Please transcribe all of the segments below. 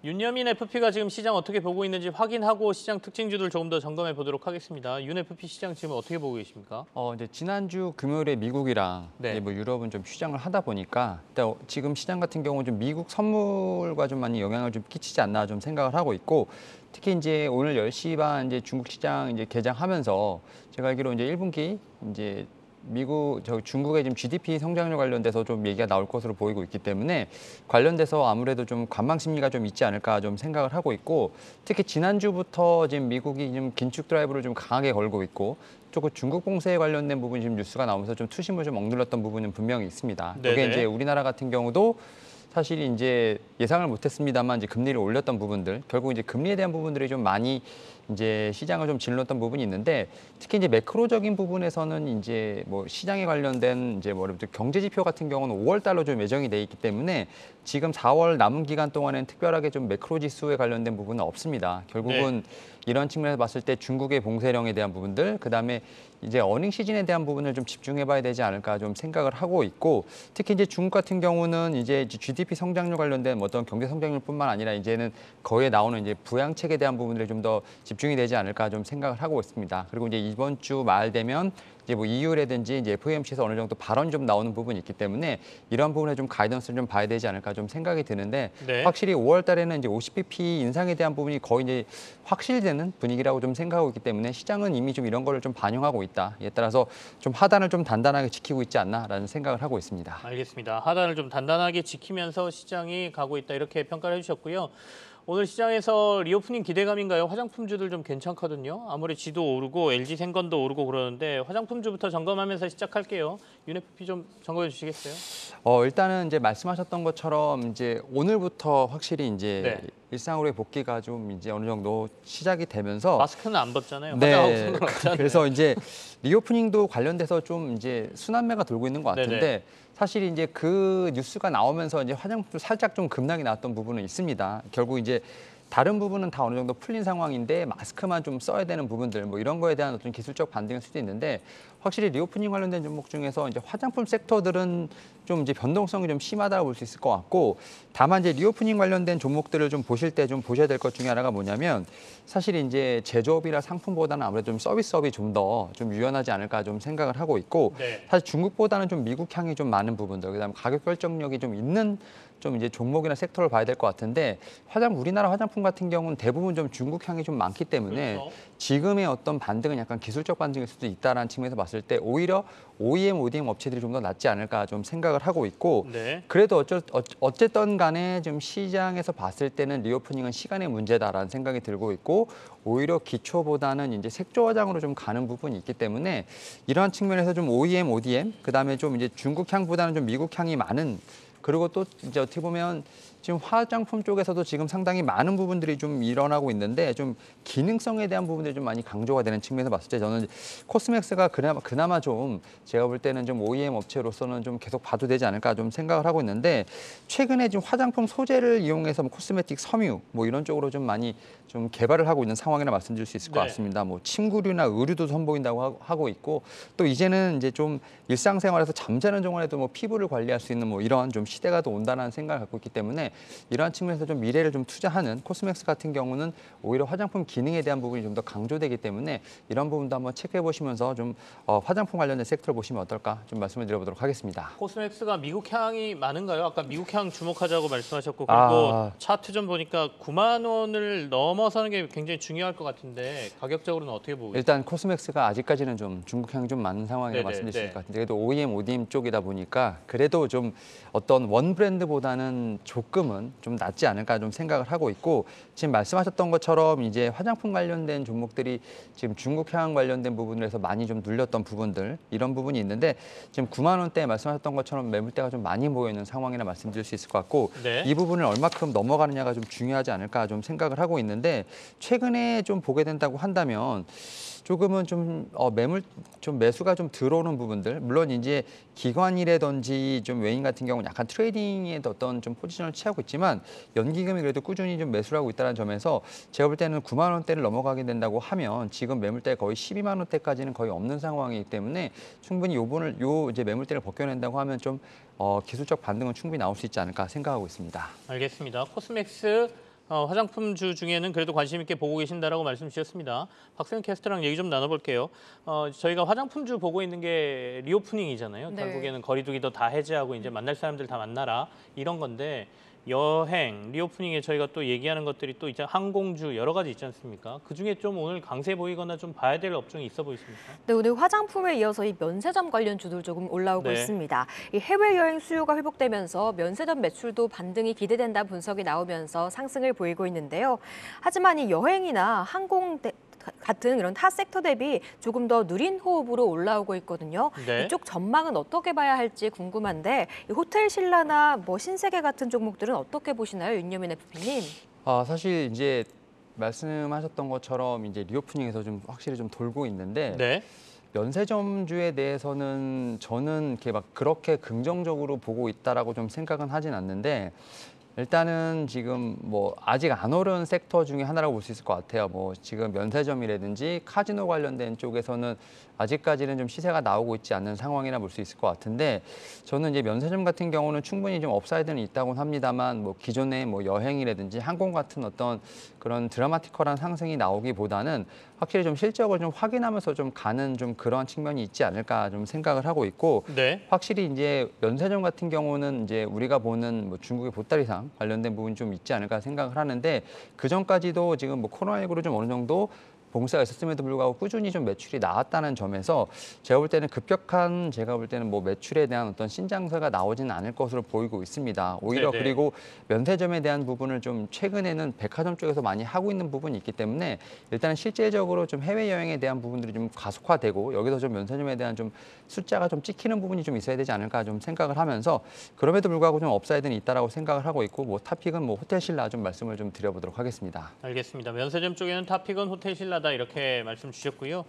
윤여민 FP가 지금 시장 어떻게 보고 있는지 확인하고 시장 특징주들 조금 더 점검해 보도록 하겠습니다. 윤 FP 시장 지금 어떻게 보고 계십니까? 이제 지난주 금요일에 미국이랑 네. 이제 뭐 유럽은 좀 휴장을 하다 보니까 일단 지금 시장 같은 경우는 좀 미국 선물과 좀 많이 영향을 좀 끼치지 않나 좀 생각을 하고 있고, 특히 이제 오늘 10시 반 이제 중국 시장 이제 개장하면서 제가 알기로 이제 1분기 이제 중국의 지금 GDP 성장률 관련돼서 좀 얘기가 나올 것으로 보이고 있기 때문에 관련돼서 아무래도 좀 관망 심리가 좀 있지 않을까 좀 생각을 하고 있고, 특히 지난주부터 지금 미국이 좀 긴축 드라이브를 좀 강하게 걸고 있고, 또 그 중국 봉쇄에 관련된 부분이 지금 뉴스가 나오면서 좀 투심을 좀 억눌렀던 부분은 분명히 있습니다. 이게 네네. 이제 우리나라 같은 경우도 사실 이제 예상을 못했습니다만 이제 금리를 올렸던 부분들, 결국 이제 금리에 대한 부분들이 좀 많이 이제 시장을 좀 질렀던 부분이 있는데, 특히 이제 매크로적인 부분에서는 이제 뭐 시장에 관련된 이제 뭐 경제 지표 같은 경우는 5월 달로 좀 예정이 돼 있기 때문에 지금 4월 남은 기간 동안에는 특별하게 좀 매크로 지수에 관련된 부분은 없습니다. 결국은 이런 측면에서 봤을 때 중국의 봉쇄령에 대한 부분들, 그다음에 이제 어닝 시즌에 대한 부분을 좀 집중해봐야 되지 않을까 좀 생각을 하고 있고, 특히 이제 중국 같은 경우는 이제 GDP 성장률 관련된 어떤 경제 성장률뿐만 아니라 이제는 거기에 나오는 이제 부양책에 대한 부분들이 좀 더 집중이 되지 않을까 좀 생각을 하고 있습니다. 그리고 이제 이번 주 말 되면 이제 뭐 EU라든지 이제 FOMC에서 어느 정도 발언 좀 나오는 부분이 있기 때문에 이런 부분에 좀 가이던스를 좀 봐야 되지 않을까 좀 생각이 드는데, 네. 확실히 5월 달에는 이제 50bp 인상에 대한 부분이 거의 이제 확실되는 분위기라고 좀 생각하고 있기 때문에 시장은 이미 좀 이런 거를 좀 반영하고 있다. 이에 따라서 좀 하단을 좀 단단하게 지키고 있지 않나라는 생각을 하고 있습니다. 알겠습니다. 하단을 좀 단단하게 지키면서 시장이 가고 있다 이렇게 평가를 해주셨고요. 오늘 시장에서 리오프닝 기대감인가요? 화장품주들 좀 괜찮거든요. 아무리 지도 오르고 LG생건도 오르고 그러는데 화장품주부터 점검하면서 시작할게요. 윤 FP 좀 점검해 주시겠어요? 일단은 이제 말씀하셨던 것처럼 이제 오늘부터 확실히 이제 네. 일상으로의 복귀가 좀 이제 어느 정도 시작이 되면서, 마스크는 안 벗잖아요. 화장하고 상관없잖아요. 그래서 이제 리오프닝도 관련돼서 좀 이제 순환매가 돌고 있는 것 같은데, 네네. 사실 이제 그 뉴스가 나오면서 이제 화장품 살짝 좀 급락이 나왔던 부분은 있습니다. 결국 이제 다른 부분은 다 어느 정도 풀린 상황인데 마스크만 좀 써야 되는 부분들, 뭐 이런 거에 대한 어떤 기술적 반등일 수도 있는데, 확실히 리오프닝 관련된 종목 중에서 이제 화장품 섹터들은 좀 이제 변동성이 좀 심하다고 볼 수 있을 것 같고, 다만 이제 리오프닝 관련된 종목들을 좀 보실 때 좀 보셔야 될 것 중에 하나가 뭐냐면, 사실 이제 제조업이나 상품보다는 아무래도 좀 서비스업이 좀 더 좀 유연하지 않을까 좀 생각을 하고 있고, 네. 사실 중국보다는 좀 미국향이 좀 많은 부분들, 그다음에 가격 결정력이 좀 있는 좀 이제 종목이나 섹터를 봐야 될 것 같은데, 우리나라 화장품 같은 경우는 대부분 좀 중국향이 좀 많기 때문에 그렇죠. 지금의 어떤 반등은 약간 기술적 반등일 수도 있다라는 측면에서 봤을 때 오히려 OEM, ODM 업체들이 좀 더 낫지 않을까 좀 생각을 하고 있고, 네. 그래도 어쨌든 간에 좀 시장에서 봤을 때는 리오프닝은 시간의 문제다라는 생각이 들고 있고, 오히려 기초보다는 이제 색조 화장으로 좀 가는 부분이 있기 때문에 이러한 측면에서 좀 OEM, ODM, 그다음에 좀 이제 중국향보다는 좀 미국향이 많은, 그리고 또 이제 어떻게 보면 지금 화장품 쪽에서도 지금 상당히 많은 부분들이 좀 일어나고 있는데, 좀 기능성에 대한 부분들이 좀 많이 강조가 되는 측면에서 봤을 때 저는 코스맥스가 그나마 좀 제가 볼 때는 좀 OEM 업체로서는 좀 계속 봐도 되지 않을까 좀 생각을 하고 있는데, 최근에 지금 화장품 소재를 이용해서 뭐 코스메틱 섬유 뭐 이런 쪽으로 좀 많이 좀 개발을 하고 있는 상황이라 말씀드릴 수 있을 것 네. 같습니다. 뭐 침구류나 의류도 선보인다고 하고 있고, 또 이제는 이제 좀 일상생활에서 잠자는 동안에도 뭐 피부를 관리할 수 있는 뭐 이런 좀 시대가 또 온다는 생각을 갖고 있기 때문에, 이러한 측면에서 좀 미래를 좀 투자하는 코스맥스 같은 경우는 오히려 화장품 기능에 대한 부분이 좀 더 강조되기 때문에 이런 부분도 한번 체크해 보시면서 좀 화장품 관련된 섹터를 보시면 어떨까 좀 말씀을 드려보도록 하겠습니다. 코스맥스가 미국향이 많은가요? 아까 미국향 주목하자고 말씀하셨고, 그리고 아. 차트 좀 보니까 9만 원을 넘어서는 게 굉장히 중요할 것 같은데 가격적으로는 어떻게 보고 계세요? 일단 코스맥스가 아직까지는 좀 중국향이 좀 많은 상황이라고 네네, 말씀드릴 수 있을 네. 것 같은데, 그래도 OEM, ODM 쪽이다 보니까 그래도 좀 어떤 원 브랜드보다는 조금은 좀 낫지 않을까 좀 생각을 하고 있고, 지금 말씀하셨던 것처럼 이제 화장품 관련된 종목들이 지금 중국향 관련된 부분에서 많이 좀 눌렸던 부분들, 이런 부분이 있는데, 지금 9만 원대 말씀하셨던 것처럼 매물대가 좀 많이 모여 있는 상황이라 말씀드릴 수 있을 것 같고, 네. 이 부분을 얼마큼 넘어가느냐가 좀 중요하지 않을까 좀 생각을 하고 있는데, 최근에 좀 보게 된다고 한다면 조금은 좀 매수가 좀 들어오는 부분들, 물론 이제 기관이라든지 좀 외인 같은 경우는 약간 트레이딩에 어떤 좀 포지션을 취하고 있지만 연기금이 그래도 꾸준히 좀 매수를 하고 있다는 점에서 제가 볼 때는 9만 원대를 넘어가게 된다고 하면 지금 매물대 거의 12만 원대까지는 거의 없는 상황이기 때문에 충분히 요 이제 매물대를 벗겨낸다고 하면 좀 기술적 반등은 충분히 나올 수 있지 않을까 생각하고 있습니다. 알겠습니다. 코스맥스 화장품주 중에는 그래도 관심 있게 보고 계신다라고 말씀 주셨습니다. 박세현 캐스터랑 얘기 좀 나눠볼게요. 저희가 화장품주 보고 있는 게 리오프닝이잖아요. 네. 결국에는 거리두기도 다 해제하고 이제 만날 사람들 다 만나라 이런 건데 여행, 리오프닝에 저희가 또 얘기하는 것들이 또 있잖아요. 항공주 여러 가지 있지 않습니까? 그중에 좀 오늘 강세 보이거나 좀 봐야 될 업종이 있어 보이십니까? 네, 오늘 화장품에 이어서 이 면세점 관련 주들 조금 올라오고 네. 있습니다. 이 해외여행 수요가 회복되면서 면세점 매출도 반등이 기대된다는 분석이 나오면서 상승을 보이고 있는데요. 하지만 이 여행이나 항공 같은 이런 타 섹터 대비 조금 더 느린 호흡으로 올라오고 있거든요. 네. 이쪽 전망은 어떻게 봐야 할지 궁금한데 이 호텔 신라나 뭐 신세계 같은 종목들은 어떻게 보시나요, 윤여민 FP님? 사실 이제 말씀하셨던 것처럼 이제 리오프닝에서 좀 확실히 좀 돌고 있는데 네. 면세점주에 대해서는 저는 이렇게 막 그렇게 긍정적으로 보고 있다라고 좀 생각은 하진 않는데 일단은 지금 뭐 아직 안 오른 섹터 중에 하나라고 볼 수 있을 것 같아요. 뭐 지금 면세점이라든지 카지노 관련된 쪽에서는 아직까지는 좀 시세가 나오고 있지 않는 상황이라 볼 수 있을 것 같은데 저는 이제 면세점 같은 경우는 충분히 좀 업사이드는 있다고는 합니다만 뭐 기존의 뭐 여행이라든지 항공 같은 어떤 그런 드라마티컬한 상승이 나오기보다는 확실히 좀 실적을 좀 확인하면서 좀 가는 좀 그런 측면이 있지 않을까 좀 생각을 하고 있고 네. 확실히 이제 면세점 같은 경우는 이제 우리가 보는 뭐 중국의 보따리상 관련된 부분이 좀 있지 않을까 생각을 하는데 그 전까지도 지금 뭐 코로나19로 좀 어느 정도 봉쇄가 있었음에도 불구하고 꾸준히 좀 매출이 나왔다는 점에서 제가 볼 때는 급격한 제가 볼 때는 뭐 매출에 대한 어떤 신장세가 나오지는 않을 것으로 보이고 있습니다. 오히려 네네. 그리고 면세점에 대한 부분을 좀 최근에는 백화점 쪽에서 많이 하고 있는 부분이 있기 때문에 일단은 실질적으로 좀 해외여행에 대한 부분들이 좀 가속화되고 여기서 좀 면세점에 대한 좀 숫자가 좀 찍히는 부분이 좀 있어야 되지 않을까 좀 생각을 하면서 그럼에도 불구하고 좀 업사이드는 있다라고 생각을 하고 있고 뭐 탑픽은 뭐 호텔 신라 좀 말씀을 좀 드려보도록 하겠습니다. 알겠습니다. 면세점 쪽에는 탑픽은 호텔 신라다 이렇게 말씀 주셨고요.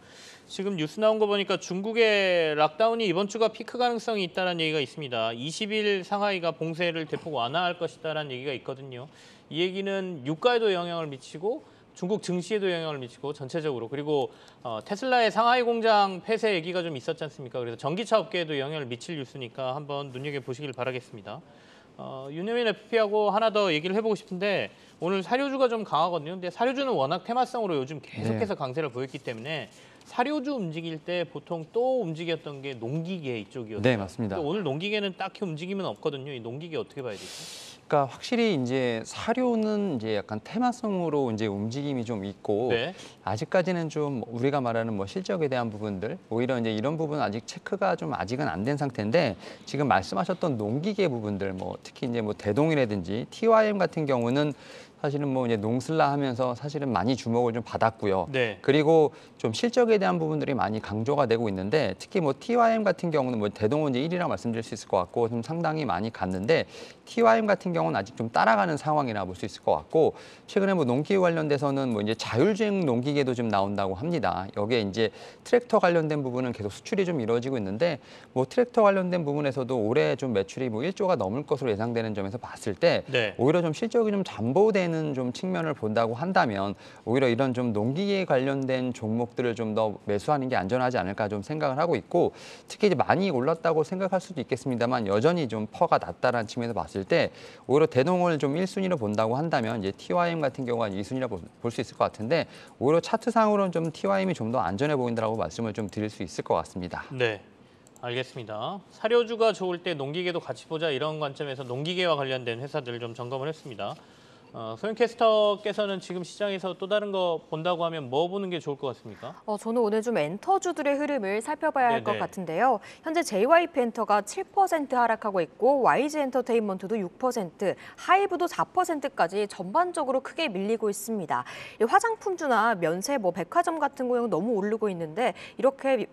지금 뉴스 나온 거 보니까 중국의 락다운이 이번 주가 피크 가능성이 있다는 얘기가 있습니다. 20일 상하이가 봉쇄를 대폭 완화할 것이다라는 얘기가 있거든요. 이 얘기는 유가에도 영향을 미치고 중국 증시에도 영향을 미치고 전체적으로 그리고 테슬라의 상하이 공장 폐쇄 얘기가 좀 있었지 않습니까? 그래서 전기차 업계에도 영향을 미칠 뉴스니까 한번 눈여겨보시길 바라겠습니다. 윤여민 FP하고 하나 더 얘기를 해보고 싶은데 오늘 사료주가 좀 강하거든요. 근데 사료주는 워낙 테마성으로 요즘 계속해서 강세를 보였기 때문에 사료주 움직일 때 보통 또 움직였던 게 농기계 이쪽이었어요. 네, 맞습니다. 근데 오늘 농기계는 딱히 움직임은 없거든요. 이 농기계 어떻게 봐야 되죠? 그러니까 확실히 이제 사료는 이제 약간 테마성으로 이제 움직임이 좀 있고 네. 아직까지는 좀 우리가 말하는 뭐 실적에 대한 부분들 오히려 이제 이런 부분은 아직 체크가 좀 아직은 안 된 상태인데 지금 말씀하셨던 농기계 부분들 뭐 특히 이제 뭐 대동이라든지 TYM 같은 경우는 사실은 뭐 이제 농슬라 하면서 사실은 많이 주목을 좀 받았고요. 네. 그리고 좀 실적에 대한 부분들이 많이 강조가 되고 있는데 특히 뭐 TYM 같은 경우는 뭐 대동은 이제 1위라고 말씀드릴 수 있을 것 같고 좀 상당히 많이 갔는데 TYM 같은 경우는 아직 좀 따라가는 상황이라 볼 수 있을 것 같고 최근에 뭐 농기계 관련돼서는 뭐 이제 자율주행 농기계도 좀 나온다고 합니다. 여기에 이제 트랙터 관련된 부분은 계속 수출이 좀 이루어지고 있는데 뭐 트랙터 관련된 부분에서도 올해 좀 매출이 뭐 1조가 넘을 것으로 예상되는 점에서 봤을 때 네. 오히려 좀 실적이 좀 잠보되는 좀 측면을 본다고 한다면 오히려 이런 좀 농기계 관련된 종목들을 좀 더 매수하는 게 안전하지 않을까 좀 생각을 하고 있고 특히 이제 많이 올랐다고 생각할 수도 있겠습니다만 여전히 좀 퍼가 낮다라는 측면에서 봤을 때 오히려 대동을 좀 1순위로 본다고 한다면 이제 TYM 같은 경우가 2순위라고 볼 수 있을 것 같은데 오히려 차트상으로는 좀 TYM이 좀 더 안전해 보인다라고 말씀을 좀 드릴 수 있을 것 같습니다. 네. 알겠습니다. 사료주가 좋을 때 농기계도 같이 보자 이런 관점에서 농기계와 관련된 회사들을 좀 점검을 했습니다. 소영 캐스터께서는 지금 시장에서 또 다른 거 본다고 하면 뭐 보는 게 좋을 것 같습니까? 저는 오늘 좀 엔터주들의 흐름을 살펴봐야 할 것 네네. 같은데요. 현재 JYP 엔터가 7% 하락하고 있고 YG 엔터테인먼트도 6%, 하이브도 4%까지 전반적으로 크게 밀리고 있습니다. 이 화장품주나 면세, 뭐 백화점 같은 경우는 너무 오르고 있는데 이렇게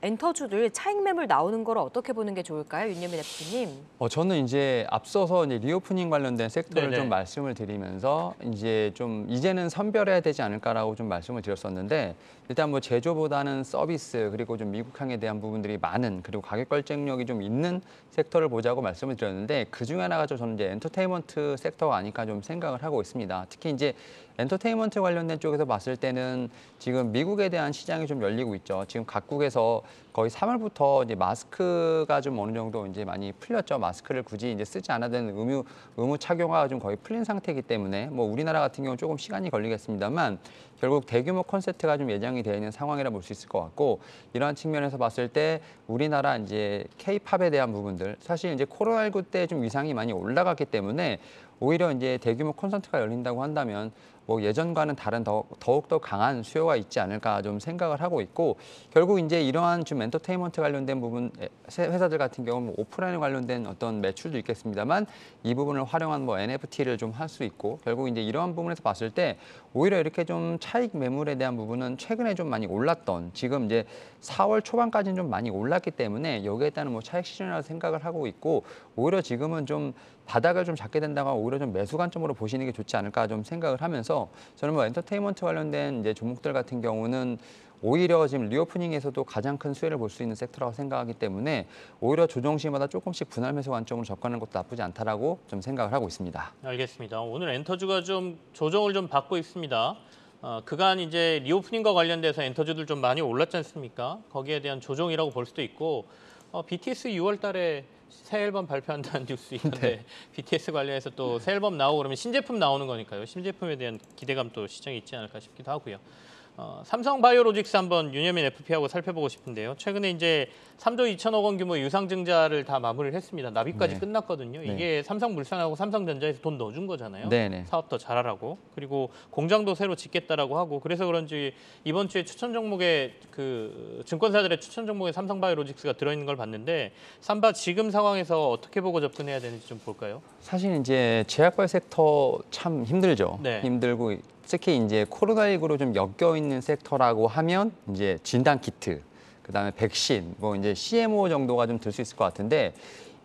엔터주들 차익 매물 나오는 걸 어떻게 보는 게 좋을까요, 윤여민 FP님? 저는 이제 앞서서 이제 리오프닝 관련된 섹터를 네네. 좀 말씀을 드리면서 이제 좀 이제는 선별해야 되지 않을까라고 좀 말씀을 드렸었는데 일단 뭐 제조보다는 서비스 그리고 좀 미국향에 대한 부분들이 많은 그리고 가격 결정력이 좀 있는 섹터를 보자고 말씀을 드렸는데 그 중에 하나가 저는 이제 엔터테인먼트 섹터가 아닐까 좀 생각을 하고 있습니다. 특히 이제 엔터테인먼트 관련된 쪽에서 봤을 때는 지금 미국에 대한 시장이 좀 열리고 있죠. 지금 각국에서 거의 3월부터 이제 마스크가 좀 어느 정도 이제 많이 풀렸죠. 마스크를 굳이 이제 쓰지 않아도 되는 의무 착용화가 좀 거의 풀린 상태이기 때문에 뭐 우리나라 같은 경우는 조금 시간이 걸리겠습니다만 결국 대규모 콘서트가 좀 예정이 되어 있는 상황이라 볼 수 있을 것 같고 이러한 측면에서 봤을 때 우리나라 이제 K-팝에 대한 부분들 사실 이제 코로나19 때 좀 위상이 많이 올라갔기 때문에 오히려 이제 대규모 콘서트가 열린다고 한다면 뭐 예전과는 다른 더욱더 강한 수요가 있지 않을까 좀 생각을 하고 있고 결국 이제 이러한 좀 엔터테인먼트 관련된 부분 회사들 같은 경우는 뭐 오프라인 관련된 어떤 매출도 있겠습니다만 이 부분을 활용한 뭐 NFT를 좀 할 수 있고 결국 이제 이러한 부분에서 봤을 때 오히려 이렇게 좀 차익 매물에 대한 부분은 최근에 좀 많이 올랐던 지금 이제 4월 초반까지는 좀 많이 올랐기 때문에 여기에 따른 뭐 차익 실현이라고 생각을 하고 있고 오히려 지금은 좀 바닥을 좀 잡게 된다고 하면 오히려 좀 매수 관점으로 보시는 게 좋지 않을까 좀 생각을 하면서 저는 뭐 엔터테인먼트 관련된 이제 종목들 같은 경우는 오히려 지금 리오프닝에서도 가장 큰 수혜를 볼 수 있는 섹터라고 생각하기 때문에 오히려 조정 시마다 조금씩 분할 매수 관점으로 접근하는 것도 나쁘지 않다라고 좀 생각을 하고 있습니다. 알겠습니다. 오늘 엔터주가 좀 조정을 좀 받고 있습니다. 그간 이제 리오프닝과 관련돼서 엔터주들 좀 많이 올랐지 않습니까? 거기에 대한 조정이라고 볼 수도 있고 BTS 6월 달에 새 앨범 발표한다는 뉴스 있는데 네. BTS 관련해서 또 새 앨범 나오고 그러면 신제품 나오는 거니까요. 신제품에 대한 기대감 또 시장에 있지 않을까 싶기도 하고요. 삼성바이오로직스 한번 유념인 FP하고 살펴보고 싶은데요. 최근에 이제 3조 2천억 원 규모 유상증자를 다 마무리를 했습니다. 납입까지 네. 끝났거든요. 네. 이게 삼성물산하고 삼성전자에서 돈 넣어준 거잖아요. 네네. 사업 더 잘하라고. 그리고 공장도 새로 짓겠다라고 하고 그래서 그런지 이번 주에 추천 종목에 그 증권사들의 추천 종목에 삼성바이오로직스가 들어있는 걸 봤는데 삼바 지금 상황에서 어떻게 보고 접근해야 되는지 좀 볼까요? 사실 이제 제약발 섹터 참 힘들죠. 네. 힘들고 특히 이제 코로나19로 좀 엮여 있는 섹터라고 하면 이제 진단 키트, 그다음에 백신, 뭐 이제 CMO 정도가 좀 들 수 있을 것 같은데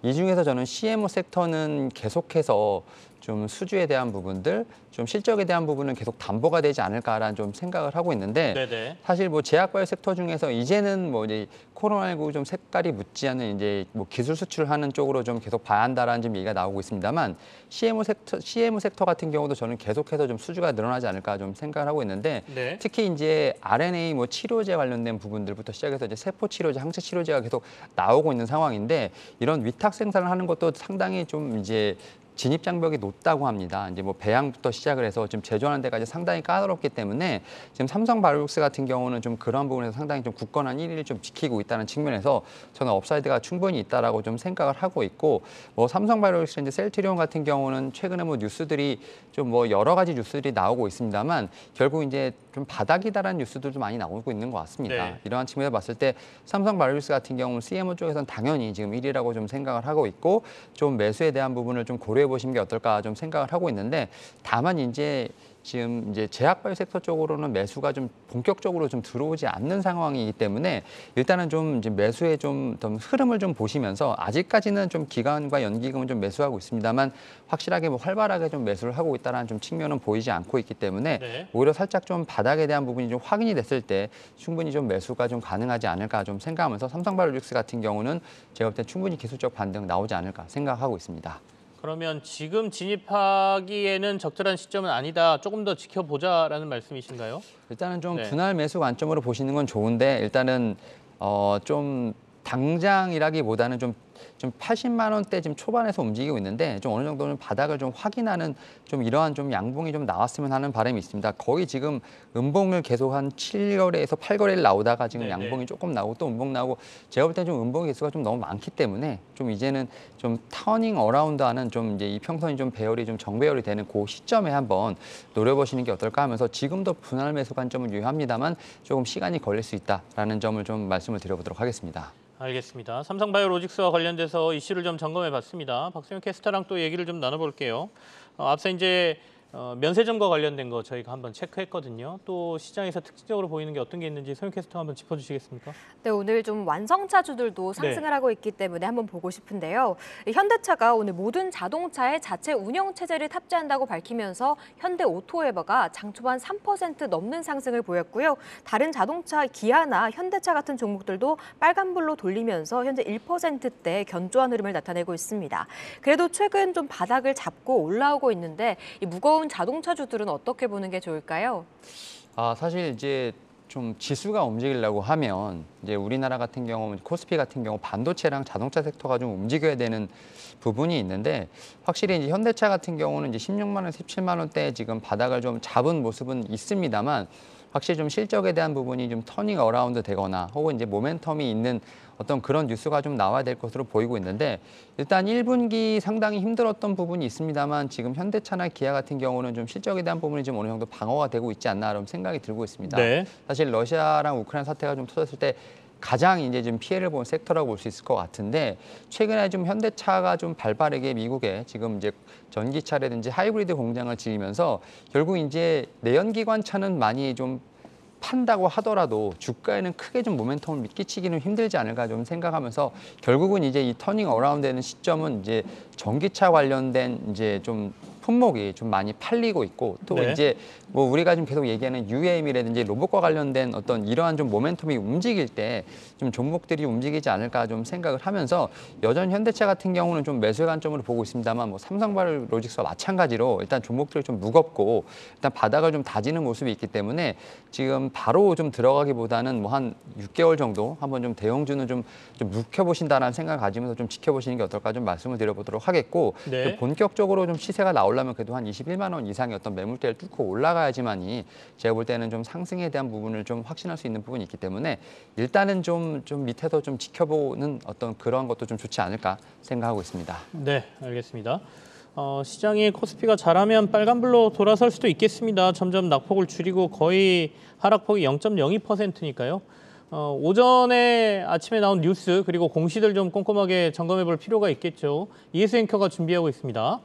이 중에서 저는 CMO 섹터는 계속해서 좀 수주에 대한 부분들, 좀 실적에 대한 부분은 계속 담보가 되지 않을까라는 좀 생각을 하고 있는데 네네. 사실 뭐 제약바이오 섹터 중에서 이제는 뭐 이제 코로나19 좀 색깔이 묻지 않은 이제 뭐 기술 수출하는 쪽으로 좀 계속 봐야 한다라는 좀 얘기가 나오고 있습니다만 CMO 섹터 같은 경우도 저는 계속해서 좀 수주가 늘어나지 않을까 좀 생각을 하고 있는데 네. 특히 이제 RNA 뭐 치료제 관련된 부분들부터 시작해서 이제 세포 치료제, 항체 치료제가 계속 나오고 있는 상황인데 이런 위탁 생산을 하는 것도 상당히 좀 이제 진입 장벽이 높다고 합니다. 이제 뭐 배양부터 시작을 해서 지금 제조하는 데까지 상당히 까다롭기 때문에 지금 삼성바이오로직스 같은 경우는 좀 그런 부분에서 상당히 좀 굳건한 1위를 좀 지키고 있다는 측면에서 저는 업사이드가 충분히 있다라고 좀 생각을 하고 있고 뭐 삼성바이오로직스 이제 셀트리온 같은 경우는 최근에 뭐 뉴스들이 좀 뭐 여러 가지 뉴스들이 나오고 있습니다만 결국 이제 좀 바닥이다라는 뉴스들도 많이 나오고 있는 것 같습니다. 네. 이러한 측면에서 봤을 때 삼성바이오로직스 같은 경우는 CMO 쪽에서는 당연히 지금 1위라고 좀 생각을 하고 있고 좀 매수에 대한 부분을 좀 고려해 보시는 게 어떨까 좀 생각을 하고 있는데 다만 이제 지금 이제 제약바이오 섹터 쪽으로는 매수가 좀 본격적으로 좀 들어오지 않는 상황이기 때문에 일단은 좀 이제 매수의 좀 흐름을 좀 보시면서 아직까지는 좀 기관과 연기금은 좀 매수하고 있습니다만 확실하게 뭐 활발하게 좀 매수를 하고 있다는 좀 측면은 보이지 않고 있기 때문에 네. 오히려 살짝 좀 바닥에 대한 부분이 좀 확인이 됐을 때 충분히 좀 매수가 좀 가능하지 않을까 좀 생각하면서 삼성바이오로직스 같은 경우는 제가 볼 때 충분히 기술적 반등 나오지 않을까 생각하고 있습니다. 그러면 지금 진입하기에는 적절한 시점은 아니다. 조금 더 지켜보자라는 말씀이신가요? 일단은 좀 네. 분할 매수 관점으로 보시는 건 좋은데 일단은 좀 당장이라기보다는 좀 80만 원대 지금 초반에서 움직이고 있는데 좀 어느 정도는 바닥을 좀 확인하는 좀 이러한 좀 양봉이 좀 나왔으면 하는 바람이 있습니다. 거의 지금 음봉을 계속 한 7거래에서 8거래를 나오다가 지금 네네. 양봉이 조금 나오고 또 음봉 나오고 제가 볼 때 좀 음봉 개수가 좀 너무 많기 때문에 좀 이제는 좀 터닝 어라운드하는 좀 이제 이평선이 좀 배열이 좀 정배열이 되는 그 시점에 한번 노려보시는 게 어떨까 하면서 지금도 분할 매수 관점은 유효합니다만 조금 시간이 걸릴 수 있다라는 점을 좀 말씀을 드려보도록 하겠습니다. 알겠습니다. 삼성바이오로직스와 관련돼서 이슈를 좀 점검해 봤습니다. 박세영 캐스터랑 또 얘기를 좀 나눠볼게요. 앞서 이제 면세점과 관련된 거 저희가 한번 체크했거든요. 또 시장에서 특징적으로 보이는 게 어떤 게 있는지 소영 캐스터 한번 짚어주시겠습니까? 네, 오늘 좀 완성차주들도 상승을 하고 있기 때문에 한번 보고 싶은데요. 현대차가 오늘 모든 자동차에 자체 운영 체제를 탑재한다고 밝히면서 현대오토에버가 장 초반 3% 넘는 상승을 보였고요. 다른 자동차 기아나 현대차 같은 종목들도 빨간불로 돌리면서 현재 1%대 견조한 흐름을 나타내고 있습니다. 그래도 최근 좀 바닥을 잡고 올라오고 있는데 이 무거운 자동차주들은 어떻게 보는 게 좋을까요? 사실 이제 좀 지수가 움직이려고 하면 이제 우리나라 같은 경우 코스피 같은 경우 반도체랑 자동차 섹터가 좀 움직여야 되는 부분이 있는데 확실히 이제 현대차 같은 경우는 이제 16만 원, 17만 원대 지금 바닥을 좀 잡은 모습은 있습니다만 확실히 좀 실적에 대한 부분이 좀 터닝 어라운드 되거나 혹은 이제 모멘텀이 있는 어떤 그런 뉴스가 좀 나와야 될 것으로 보이고 있는데 일단 1분기 상당히 힘들었던 부분이 있습니다만 지금 현대차나 기아 같은 경우는 좀 실적에 대한 부분이 좀 어느 정도 방어가 되고 있지 않나 그런 생각이 들고 있습니다. 네. 사실 러시아랑 우크라이나 사태가 좀 터졌을 때 가장 이제 좀 피해를 본 섹터라고 볼 수 있을 것 같은데 최근에 좀 현대차가 좀 발빠르게 미국에 지금 이제 전기차라든지 하이브리드 공장을 지으면서 결국 이제 내연기관차는 많이 좀 판다고 하더라도 주가에는 크게 좀 모멘텀을 끼치기는 힘들지 않을까 좀 생각하면서 결국은 이제 이 터닝 어라운드 되는 시점은 이제 전기차 관련된 이제 좀 품목이 좀 많이 팔리고 있고 또 네. 이제 뭐 우리가 지금 계속 얘기하는 UAM이라든지 로봇과 관련된 어떤 이러한 좀 모멘텀이 움직일 때 좀 종목들이 움직이지 않을까 좀 생각을 하면서 여전히 현대차 같은 경우는 좀 매수의 관점으로 보고 있습니다만 뭐 삼성바이오로직스와 마찬가지로 일단 종목들이 좀 무겁고 일단 바닥을 좀 다지는 모습이 있기 때문에 지금 바로 좀 들어가기보다는 뭐 한 6개월 정도 한번 좀 대형주는 좀 묵혀보신다라는 생각을 가지면서 좀 지켜보시는 게 어떨까 좀 말씀을 드려보도록 하겠고 네. 좀 본격적으로 좀 시세가 나오려면 그래도 한 21만 원 이상의 어떤 매물대를 뚫고 올라가야지만이 제가 볼 때는 좀 상승에 대한 부분을 좀 확신할 수 있는 부분이 있기 때문에 일단은 좀 밑에서 좀 지켜보는 어떤 그런 것도 좀 좋지 않을까 생각하고 있습니다. 네, 알겠습니다. 시장이 코스피가 잘하면 빨간불로 돌아설 수도 있겠습니다. 점점 낙폭을 줄이고 거의 하락폭이 0.02%니까요. 오전에 아침에 나온 뉴스 그리고 공시들 좀 꼼꼼하게 점검해 볼 필요가 있겠죠. 이해수 앵커가 준비하고 있습니다.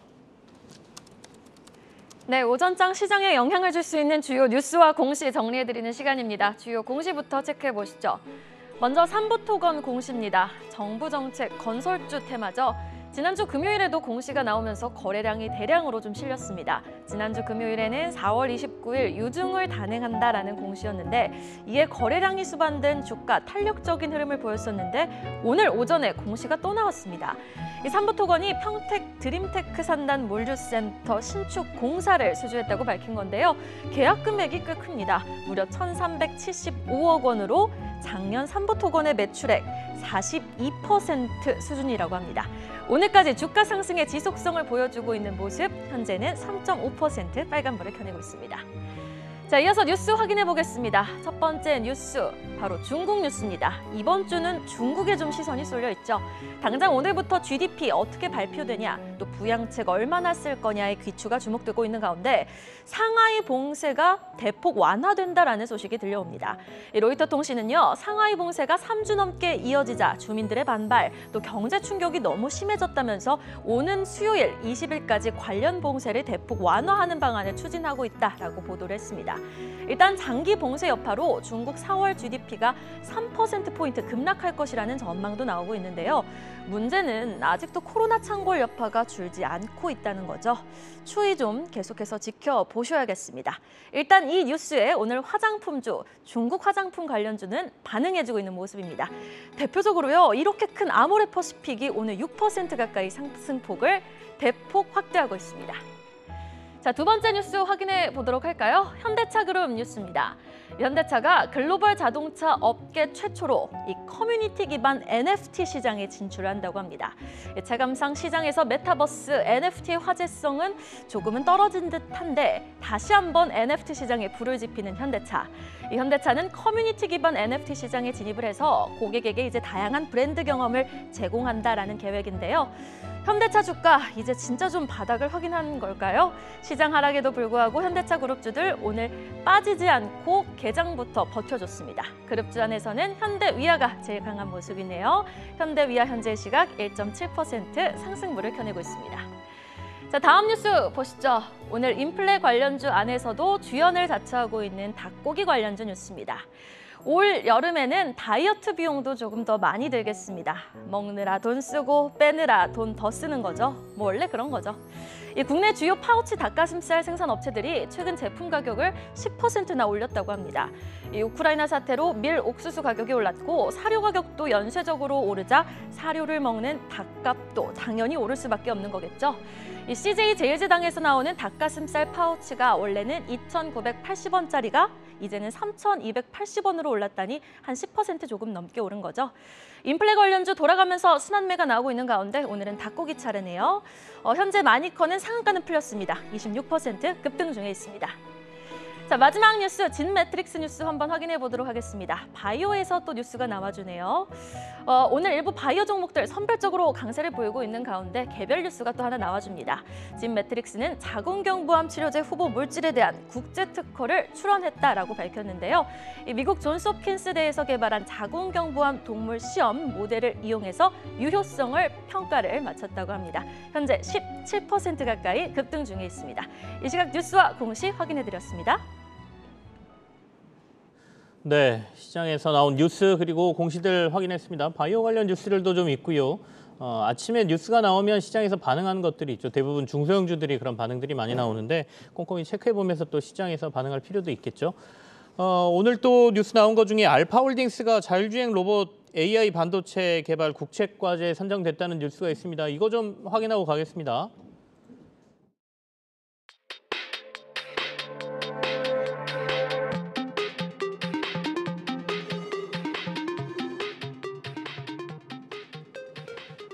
네, 오전장 시장에 영향을 줄 수 있는 주요 뉴스와 공시 정리해드리는 시간입니다. 주요 공시부터 체크해 보시죠. 먼저 삼부토건 공시입니다. 정부 정책 건설주 테마죠. 지난주 금요일에도 공시가 나오면서 거래량이 대량으로 좀 실렸습니다. 지난주 금요일에는 4월 29일 유증을 단행한다라는 공시였는데 이에 거래량이 수반된 주가 탄력적인 흐름을 보였었는데 오늘 오전에 공시가 또 나왔습니다. 이 삼부토건이 평택 드림테크 산단 물류센터 신축 공사를 수주했다고 밝힌 건데요. 계약 금액이 꽤 큽니다. 무려 1,375억 원으로 작년 삼부토건의 매출액 42% 수준이라고 합니다. 오늘까지 주가 상승의 지속성을 보여주고 있는 모습, 현재는 3.5% 빨간불을 켜내고 있습니다. 자, 이어서 뉴스 확인해 보겠습니다. 첫 번째 뉴스, 바로 중국 뉴스입니다. 이번 주는 중국에 좀 시선이 쏠려 있죠. 당장 오늘부터 GDP 어떻게 발표되냐, 또 부양책 얼마나 쓸 거냐의 귀추가 주목되고 있는 가운데 상하이 봉쇄가 대폭 완화된다라는 소식이 들려옵니다. 로이터 통신은요, 상하이 봉쇄가 3주 넘게 이어지자 주민들의 반발, 또 경제 충격이 너무 심해졌다면서 오는 수요일 20일까지 관련 봉쇄를 대폭 완화하는 방안을 추진하고 있다라고 보도를 했습니다. 일단 장기 봉쇄 여파로 중국 4월 GDP가 3%포인트 급락할 것이라는 전망도 나오고 있는데요. 문제는 아직도 코로나 창궐 여파가 줄지 않고 있다는 거죠. 추이 좀 계속해서 지켜보셔야겠습니다. 일단 이 뉴스에 오늘 화장품주, 중국 화장품 관련주는 반응해주고 있는 모습입니다. 대표적으로요, 이렇게 큰 아모레퍼시픽이 오늘 6% 가까이 상승폭을 대폭 확대하고 있습니다. 자, 두 번째 뉴스 확인해 보도록 할까요? 현대차 그룹 뉴스입니다. 현대차가 글로벌 자동차 업계 최초로 이 커뮤니티 기반 NFT 시장에 진출한다고 합니다. 체감상 시장에서 메타버스 NFT의 화제성은 조금은 떨어진 듯한데 다시 한번 NFT 시장에 불을 지피는 현대차. 이 현대차는 커뮤니티 기반 NFT 시장에 진입을 해서 고객에게 이제 다양한 브랜드 경험을 제공한다라는 계획인데요. 현대차 주가 이제 진짜 좀 바닥을 확인한 걸까요? 시장 하락에도 불구하고 현대차 그룹주들 오늘 빠지지 않고 개장부터 버텨줬습니다. 그룹주 안에서는 현대위아가 제일 강한 모습이네요. 현대위아 현재 시각 1.7% 상승물을 켜내고 있습니다. 자, 다음 뉴스 보시죠. 오늘 인플레 관련주 안에서도 주연을 자처하고 있는 닭고기 관련주 뉴스입니다. 올 여름에는 다이어트 비용도 조금 더 많이 들겠습니다. 먹느라 돈 쓰고 빼느라 돈 더 쓰는 거죠. 뭐 원래 그런 거죠. 이 국내 주요 파우치 닭가슴살 생산 업체들이 최근 제품 가격을 10%나 올렸다고 합니다. 이 우크라이나 사태로 밀 옥수수 가격이 올랐고 사료 가격도 연쇄적으로 오르자 사료를 먹는 닭값도 당연히 오를 수밖에 없는 거겠죠. 이 CJ 제일제당에서 나오는 닭가슴살 파우치가 원래는 2,980원짜리가 이제는 3,280원으로 올랐다니 한 10% 조금 넘게 오른 거죠. 인플레 관련주 돌아가면서 순환매가 나오고 있는 가운데 오늘은 닭고기 차례네요. 현재 마니커는 상한가는 풀렸습니다. 26% 급등 중에 있습니다. 자, 마지막 뉴스 진매트릭스 뉴스 한번 확인해 보도록 하겠습니다. 바이오에서 또 뉴스가 나와주네요. 오늘 일부 바이오 종목들 선별적으로 강세를 보이고 있는 가운데 개별 뉴스가 또 하나 나와줍니다. 진매트릭스는 자궁경부암 치료제 후보 물질에 대한 국제 특허를 출원했다라고 밝혔는데요. 미국 존스홉킨스대에서 개발한 자궁경부암 동물 시험 모델을 이용해서 유효성을 평가를 마쳤다고 합니다. 현재 17% 가까이 급등 중에 있습니다. 이 시각 뉴스와 공시 확인해드렸습니다. 네, 시장에서 나온 뉴스 그리고 공시들 확인했습니다. 바이오 관련 뉴스들도 좀 있고요. 아침에 뉴스가 나오면 시장에서 반응하는 것들이 있죠. 대부분 중소형주들이 그런 반응들이 많이 나오는데 꼼꼼히 체크해보면서 또 시장에서 반응할 필요도 있겠죠. 오늘 또 뉴스 나온 것 중에 알파홀딩스가 자율주행 로봇 AI 반도체 개발 국책과제에 선정됐다는 뉴스가 있습니다. 이거 좀 확인하고 가겠습니다.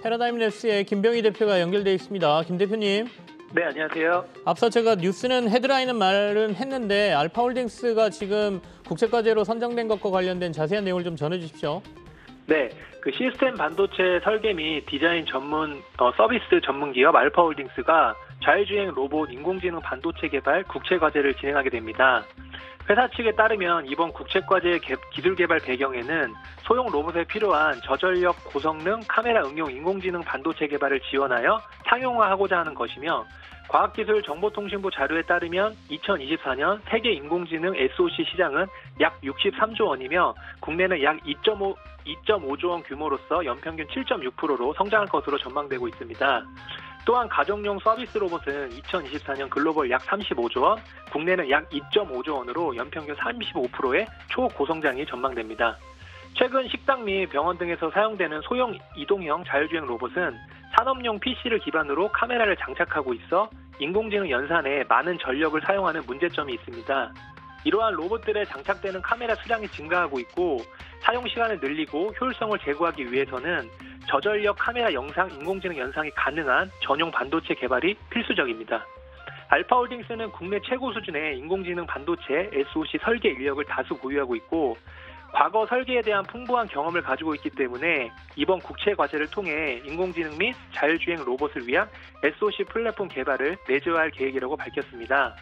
패러다임 랩스의 김병희 대표가 연결돼 있습니다. 김 대표님. 네, 안녕하세요. 앞서 제가 뉴스는 헤드라인은 말은 했는데 알파홀딩스가 지금 국책과제로 선정된 것과 관련된 자세한 내용을 좀 전해주십시오. 네, 그 시스템 반도체 설계 및 디자인 전문 서비스 전문 기업 알파홀딩스가 자율주행 로봇 인공지능 반도체 개발 국책과제를 진행하게 됩니다. 회사 측에 따르면 이번 국책과제 기술 개발 배경에는 소형 로봇에 필요한 저전력 고성능 카메라 응용 인공지능 반도체 개발을 지원하여 상용화하고자 하는 것이며 과학기술정보통신부 자료에 따르면 2024년 세계 인공지능 SoC 시장은 약 63조 원이며 국내는 약 2.5조 원 규모로서 연평균 7.6%로 성장할 것으로 전망되고 있습니다. 또한 가정용 서비스 로봇은 2024년 글로벌 약 35조 원, 국내는 약 2.5조 원으로 연평균 35%의 초고성장이 전망됩니다. 최근 식당 및 병원 등에서 사용되는 소형 이동형 자율주행 로봇은 산업용 PC를 기반으로 카메라를 장착하고 있어 인공지능 연산에 많은 전력을 사용하는 문제점이 있습니다. 이러한 로봇들에 장착되는 카메라 수량이 증가하고 있고 사용 시간을 늘리고 효율성을 제고하기 위해서는 저전력 카메라 영상 인공지능 연상이 가능한 전용 반도체 개발이 필수적입니다. 알파홀딩스는 국내 최고 수준의 인공지능 반도체 SoC 설계 인력을 다수 보유하고 있고 과거 설계에 대한 풍부한 경험을 가지고 있기 때문에 이번 국책과제를 통해 인공지능 및 자율주행 로봇을 위한 SoC 플랫폼 개발을 내재화할 계획이라고 밝혔습니다.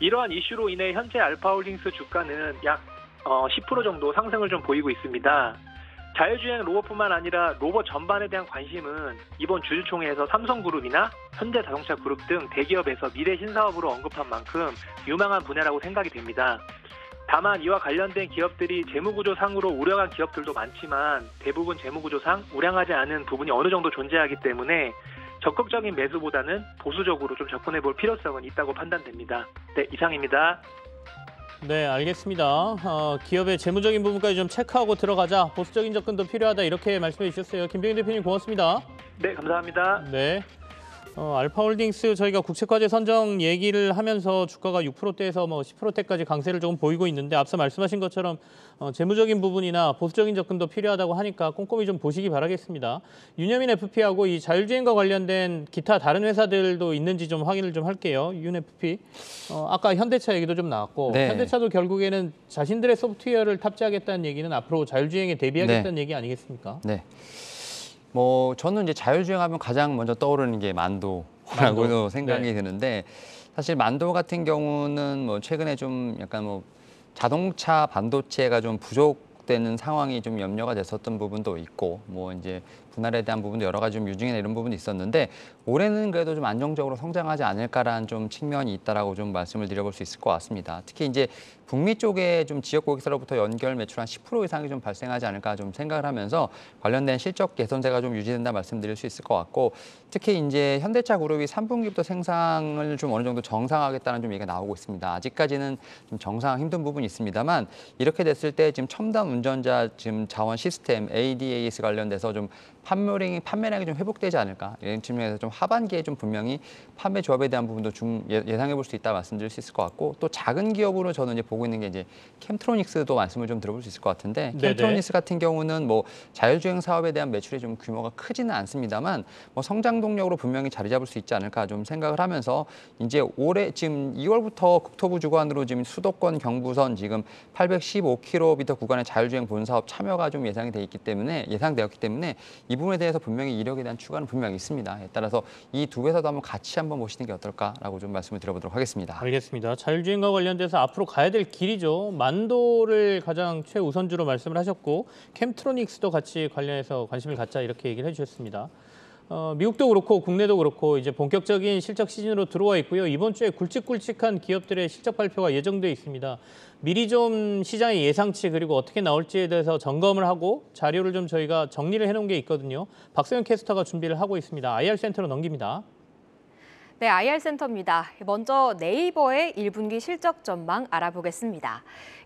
이러한 이슈로 인해 현재 알파홀딩스 주가는 약 10% 정도 상승을 좀 보이고 있습니다. 자율주행 로봇뿐만 아니라 로봇 전반에 대한 관심은 이번 주주총회에서 삼성그룹이나 현대자동차그룹 등 대기업에서 미래 신사업으로 언급한 만큼 유망한 분야라고 생각이 됩니다. 다만 이와 관련된 기업들이 재무구조상으로 우려한 기업들도 많지만 대부분 재무구조상 우량하지 않은 부분이 어느 정도 존재하기 때문에 적극적인 매수보다는 보수적으로 좀 접근해 볼 필요성은 있다고 판단됩니다. 네, 이상입니다. 네, 알겠습니다. 기업의 재무적인 부분까지 좀 체크하고 들어가자. 보수적인 접근도 필요하다. 이렇게 말씀해 주셨어요. 김병희 대표님 고맙습니다. 네, 감사합니다. 네. 알파홀딩스 저희가 국책과제 선정 얘기를 하면서 주가가 6%대에서 10%대까지 강세를 조금 보이고 있는데 앞서 말씀하신 것처럼 재무적인 부분이나 보수적인 접근도 필요하다고 하니까 꼼꼼히 좀 보시기 바라겠습니다. 윤여민 FP하고 이 자율주행과 관련된 기타 다른 회사들도 있는지 좀 확인을 좀 할게요. 윤 FP. 아까 현대차 얘기도 좀 나왔고 네. 현대차도 결국에는 자신들의 소프트웨어를 탑재하겠다는 얘기는 앞으로 자율주행에 대비하겠다는 얘기 아니겠습니까? 네. 저는 이제 자율주행하면 가장 먼저 떠오르는 게 만도라고도 만도. 생각이 네. 드는데 사실 만도 같은 경우는 최근에 좀 약간 자동차 반도체가 좀 부족되는 상황이 좀 염려가 됐었던 부분도 있고 이제 분할에 대한 부분도 여러 가지 좀 유증이나 이런 부분도 있었는데 올해는 그래도 좀 안정적으로 성장하지 않을까라는 좀 측면이 있다라고 좀 말씀을 드려볼 수 있을 것 같습니다. 특히 이제 북미 쪽에 좀 지역 고객사로부터 연결 매출 한 10% 이상이 좀 발생하지 않을까 좀 생각을 하면서 관련된 실적 개선세가 좀 유지된다 말씀드릴 수 있을 것 같고 특히 이제 현대차 그룹이 3분기부터 생산을 좀 어느 정도 정상화하겠다는 좀 얘기가 나오고 있습니다. 아직까지는 좀 정상화 힘든 부분이 있습니다만 이렇게 됐을 때 지금 첨단 운전자 지금 자원 시스템 ADAS 관련돼서 좀 판매량이 좀 회복되지 않을까 이런 측면에서 좀 하반기에 좀 분명히 판매 조합에 대한 부분도 예상해 볼 수 있다 말씀드릴 수 있을 것 같고 또 작은 기업으로 저는 이제 보고 있는 게 이제 캠트로닉스도 말씀을 좀 들어볼 수 있을 것 같은데 캠트로닉스 같은 경우는 뭐 자율주행 사업에 대한 매출이 좀 규모가 크지는 않습니다만 뭐 성장 동력으로 분명히 자리 잡을 수 있지 않을까 좀 생각을 하면서 이제 올해 지금 2월부터 국토부 주관으로 지금 수도권 경부선 지금 815km 구간의 자율주행 본사업 참여가 좀 예상되었기 때문에 이 부분에 대해서 분명히 이력에 대한 추가는 분명히 있습니다. 따라서 이 두 회사도 한번 같이 한번 보시는 게 어떨까라고 좀 말씀을 드려보도록 하겠습니다. 알겠습니다. 자율주행과 관련돼서 앞으로 가야 될 길이죠. 만도를 가장 최우선주로 말씀을 하셨고 캠트로닉스도 같이 관련해서 관심을 갖자 이렇게 얘기를 해주셨습니다. 미국도 그렇고 국내도 그렇고 이제 본격적인 실적 시즌으로 들어와 있고요. 이번 주에 굵직굵직한 기업들의 실적 발표가 예정돼 있습니다. 미리 좀 시장의 예상치 그리고 어떻게 나올지에 대해서 점검을 하고 자료를 좀 저희가 정리를 해놓은 게 있거든요. 박소영 캐스터가 준비를 하고 있습니다. IR 센터로 넘깁니다. 네, IR센터입니다. 먼저 네이버의 1분기 실적 전망 알아보겠습니다.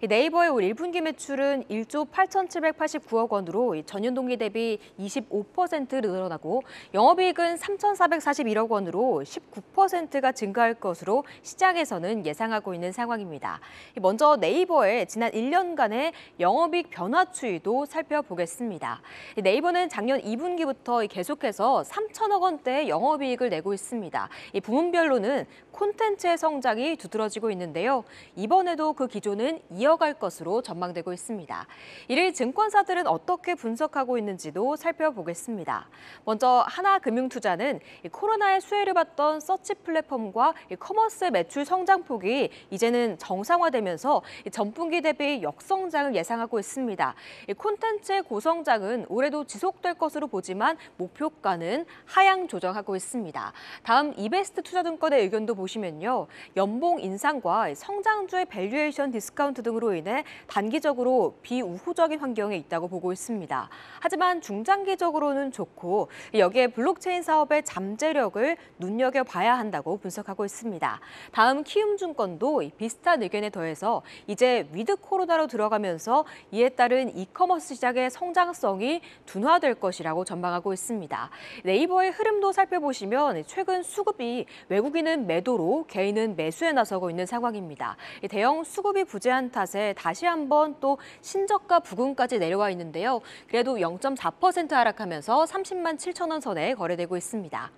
네이버의 올 1분기 매출은 1조 8,789억 원으로 전년 동기 대비 25% 늘어나고 영업이익은 3,441억 원으로 19%가 증가할 것으로 시장에서는 예상하고 있는 상황입니다. 먼저 네이버의 지난 1년간의 영업이익 변화 추이도 살펴보겠습니다. 네이버는 작년 2분기부터 계속해서 3천억 원대의 영업이익을 내고 있습니다. 부문별로는 콘텐츠의 성장이 두드러지고 있는데요. 이번에도 그 기조는 이어갈 것으로 전망되고 있습니다. 이를 증권사들은 어떻게 분석하고 있는지도 살펴보겠습니다. 먼저 하나금융투자는 코로나의 수혜를 받던 서치 플랫폼과 커머스 매출 성장폭이 이제는 정상화되면서 전분기 대비 역성장을 예상하고 있습니다. 콘텐츠의 고성장은 올해도 지속될 것으로 보지만 목표가는 하향 조정하고 있습니다. 다음 이베스트 투자증권의 의견도 보시면요. 연봉 인상과 성장주의 밸류에이션 디스카운트 등으로 인해 단기적으로 비우호적인 환경에 있다고 보고 있습니다. 하지만 중장기적으로는 좋고 여기에 블록체인 사업의 잠재력을 눈여겨봐야 한다고 분석하고 있습니다. 다음 키움증권도 비슷한 의견에 더해서 이제 위드 코로나로 들어가면서 이에 따른 이커머스 시장의 성장성이 둔화될 것이라고 전망하고 있습니다. 네이버의 흐름도 살펴보시면 최근 수급이 외국인은 매도로 개인은 매수에 나서고 있는 상황입니다. 대형 수급이 부재한 탓에 다시 한번 또 신저가 부근까지 내려와 있는데요. 그래도 0.4% 하락하면서 30만 7천 원 선에 거래되고 있습니다.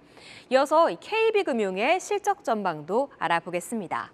이어서 KB금융의 실적 전망도 알아보겠습니다.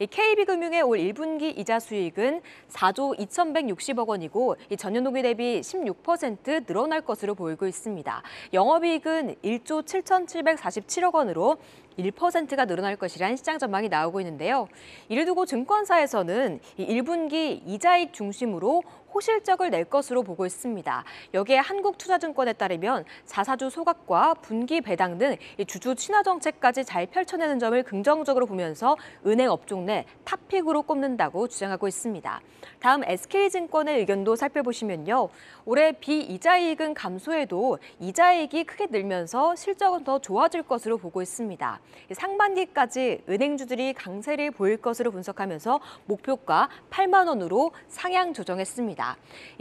KB금융의 올 1분기 이자 수익은 4조 2,160억 원이고 전년 동기 대비 16% 늘어날 것으로 보이고 있습니다. 영업이익은 1조 7,747억 원으로 1%가 늘어날 것이라는 시장 전망이 나오고 있는데요. 이를 두고 증권사에서는 1분기 이자익 중심으로 호실적을 낼 것으로 보고 있습니다. 여기에 한국투자증권에 따르면 자사주 소각과 분기 배당 등 주주 친화 정책까지 잘 펼쳐내는 점을 긍정적으로 보면서 은행 업종 내 탑픽으로 꼽는다고 주장하고 있습니다. 다음 SK증권의 의견도 살펴보시면요. 올해 비이자이익은 감소해도 이자이익이 크게 늘면서 실적은 더 좋아질 것으로 보고 있습니다. 상반기까지 은행주들이 강세를 보일 것으로 분석하면서 목표가 8만 원으로 상향 조정했습니다.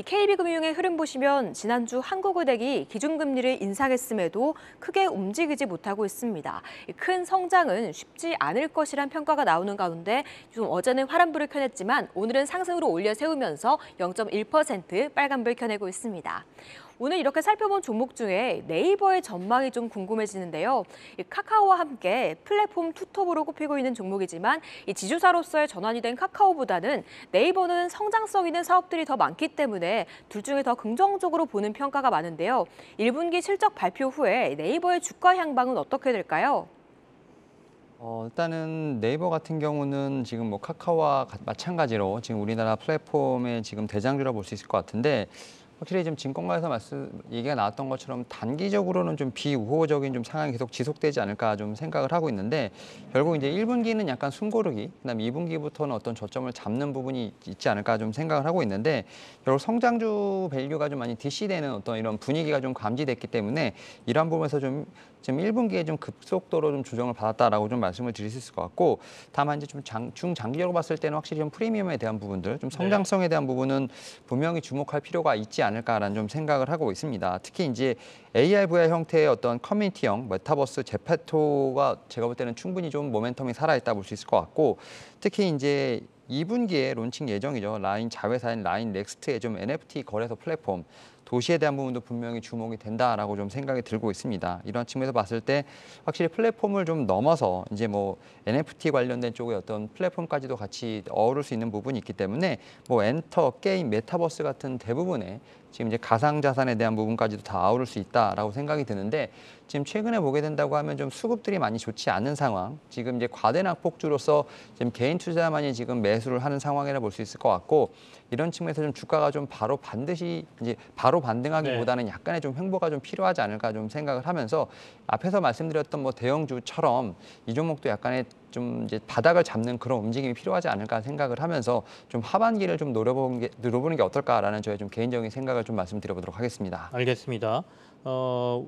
KB금융의 흐름 보시면 지난주 한국은행이 기준금리를 인상했음에도 크게 움직이지 못하고 있습니다. 큰 성장은 쉽지 않을 것이란 평가가 나오는 가운데 좀 어제는 화란불을 켜냈지만 오늘은 상승으로 올려 세우면서 0.1% 빨간불 켜내고 있습니다. 오늘 이렇게 살펴본 종목 중에 네이버의 전망이 좀 궁금해지는데요. 카카오와 함께 플랫폼 투톱으로 꼽히고 있는 종목이지만 이 지주사로서의 전환이 된 카카오보다는 네이버는 성장성 있는 사업들이 더 많기 때문에 둘 중에 더 긍정적으로 보는 평가가 많은데요. 1분기 실적 발표 후에 네이버의 주가 향방은 어떻게 될까요? 일단은 네이버 같은 경우는 지금 뭐 카카오와 마찬가지로 지금 우리나라 플랫폼의 지금 대장주라 볼 수 있을 것 같은데 확실히 지금 증권가에서 얘기가 나왔던 것처럼 단기적으로는 좀 비우호적인 좀 상황이 계속 지속되지 않을까 좀 생각을 하고 있는데 결국 이제 1분기는 약간 숨고르기, 그다음 2분기부터는 어떤 저점을 잡는 부분이 있지 않을까 좀 생각을 하고 있는데 결국 성장주 밸류가 좀 많이 디시되는 어떤 이런 분위기가 좀 감지됐기 때문에 이러한 부분에서 좀 지금 1분기에 좀 급속도로 좀 조정을 받았다라고 좀 말씀을 드릴 수 있을 것 같고 다만 이제 좀 중장기적으로 봤을 때는 확실히 좀 프리미엄에 대한 부분들, 좀 성장성에 대한 부분은 분명히 주목할 필요가 있지 않을까라는 좀 생각을 하고 있습니다. 특히 이제 AR, VR 형태의 어떤 커뮤니티형 메타버스 제페토가 제가 볼 때는 충분히 좀 모멘텀이 살아있다 볼 수 있을 것 같고, 특히 이제 2분기에 론칭 예정이죠. 라인 자회사인 라인 넥스트의 좀 NFT 거래소 플랫폼 도시에 대한 부분도 분명히 주목이 된다라고 좀 생각이 들고 있습니다. 이런 측면에서 봤을 때 확실히 플랫폼을 좀 넘어서 이제 뭐 NFT 관련된 쪽의 어떤 플랫폼까지도 같이 어우를 수 있는 부분이 있기 때문에 뭐 엔터, 게임, 메타버스 같은 대부분의 지금 이제 가상자산에 대한 부분까지도 다 아우를 수 있다라고 생각이 드는데, 지금 최근에 보게 된다고 하면 좀 수급들이 많이 좋지 않은 상황, 지금 이제 과대 낙폭주로서 지금 개인 투자만이 지금 매수를 하는 상황이라 볼 수 있을 것 같고, 이런 측면에서 좀 주가가 좀 바로 반드시 이제 바로 반등하기보다는 약간의 좀 횡보가 좀 필요하지 않을까 좀 생각을 하면서, 앞에서 말씀드렸던 뭐 대형주처럼 이 종목도 약간의 좀 이제 바닥을 잡는 그런 움직임이 필요하지 않을까 생각을 하면서 좀 하반기를 좀 노려보는 게 어떨까라는 저의 좀 개인적인 생각을 좀 말씀드려보도록 하겠습니다. 알겠습니다.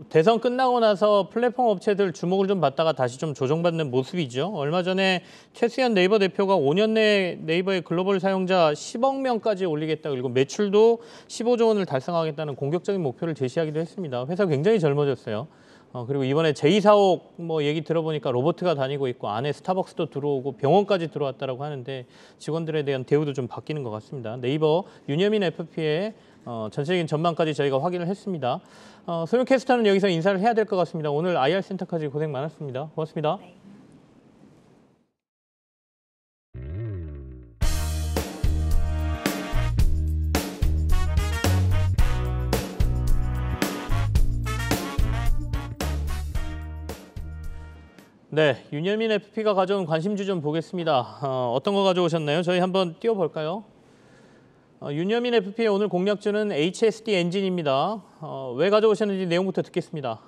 대선 끝나고 나서 플랫폼 업체들 주목을 좀 받다가 다시 좀 조정받는 모습이죠. 얼마 전에 최수연 네이버 대표가 5년 내에 네이버의 글로벌 사용자 10억 명까지 올리겠다, 그리고 매출도 15조 원을 달성하겠다는 공격적인 목표를 제시하기도 했습니다. 회사 굉장히 젊어졌어요. 그리고 이번에 제2사옥 뭐 얘기 들어보니까 로봇가 다니고 있고 안에 스타벅스도 들어오고 병원까지 들어왔다라고 하는데, 직원들에 대한 대우도 좀 바뀌는 것 같습니다. 네이버 윤여민 FP의 전체적인 전망까지 저희가 확인을 했습니다. 소영 캐스터는 여기서 인사를 해야 될 것 같습니다. 오늘 IR센터까지 고생 많았습니다. 고맙습니다. 네. 네, 윤여민 FP가 가져온 관심주 좀 보겠습니다. 어떤 거 가져오셨나요? 저희 한번 띄워볼까요? 윤여민 FP의 오늘 공략주는 HSD 엔진입니다. 왜 가져오셨는지 내용부터 듣겠습니다.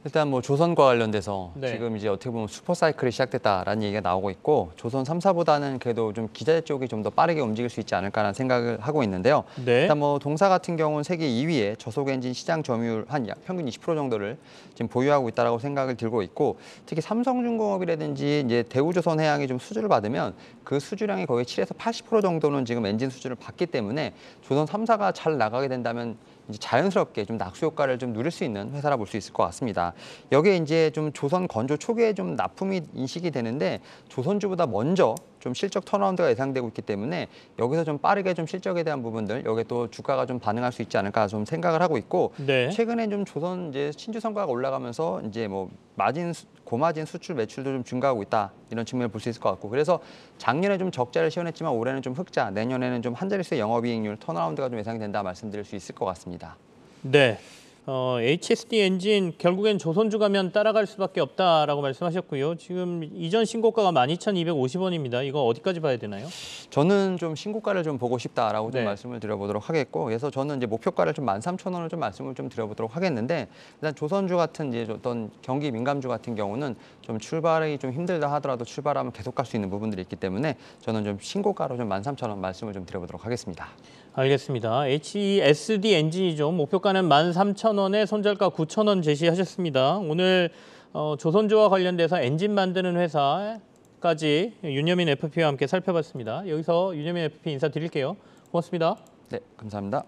일단 뭐 조선과 관련돼서 네. 지금 이제 어떻게 보면 슈퍼사이클이 시작됐다라는 얘기가 나오고 있고, 조선 3사보다는 그래도 좀 기자재 쪽이 좀 더 빠르게 움직일 수 있지 않을까라는 생각을 하고 있는데요. 네. 일단 뭐 동사 같은 경우는 세계 2위의 저속 엔진 시장 점유율 한 평균 20% 정도를 지금 보유하고 있다라고 생각을 들고 있고, 특히 삼성중공업이라든지 이제 대우조선해양이 좀 수주를 받으면 그 수주량이 거의 7에서 80% 정도는 지금 엔진 수주를 받기 때문에 조선 3사가 잘 나가게 된다면 이제 자연스럽게 좀 낙수 효과를 좀 누릴 수 있는 회사라 볼 수 있을 것 같습니다. 여기에 이제 좀 조선 건조 초기에 좀 납품이 인식이 되는데, 조선주보다 먼저 좀 실적 턴어라운드가 예상되고 있기 때문에 여기서 좀 빠르게 좀 실적에 대한 부분들, 여기에 또 주가가 좀 반응할 수 있지 않을까 좀 생각을 하고 있고, 네. 최근에 좀 조선 이제 신주 성과가 올라가면서 이제 뭐 고마진 수출 매출도 좀 증가하고 있다, 이런 측면을 볼 수 있을 것 같고, 그래서 작년에 좀 적자를 시현했지만 올해는 좀 흑자, 내년에는 좀 한 자릿수의 영업이익률 턴어라운드가 좀 예상이 된다 말씀드릴 수 있을 것 같습니다. 네. HSD 엔진 결국엔 조선주 가면 따라갈 수밖에 없다라고 말씀하셨고요. 지금 이전 신고가가 12,250원입니다. 이거 어디까지 봐야 되나요? 저는 좀 신고가를 좀 보고 싶다라고 네. 좀 말씀을 드려보도록 하겠고, 그래서 저는 이제 목표가를 좀 13,000원을 좀 말씀을 좀 드려보도록 하겠는데, 일단 조선주 같은 이제 어떤 경기 민감주 같은 경우는 좀 출발이 좀 힘들다 하더라도 출발하면 계속 갈 수 있는 부분들이 있기 때문에 저는 좀 신고가로 좀 13,000원 말씀을 좀 드려보도록 하겠습니다. 알겠습니다. HESD 엔진이죠. 목표가는 13,000원에 손절가 9,000원 제시하셨습니다. 오늘 조선주와 관련돼서 엔진 만드는 회사까지 윤여민 FP와 함께 살펴봤습니다. 여기서 윤여민 FP 인사드릴게요. 고맙습니다. 네, 감사합니다.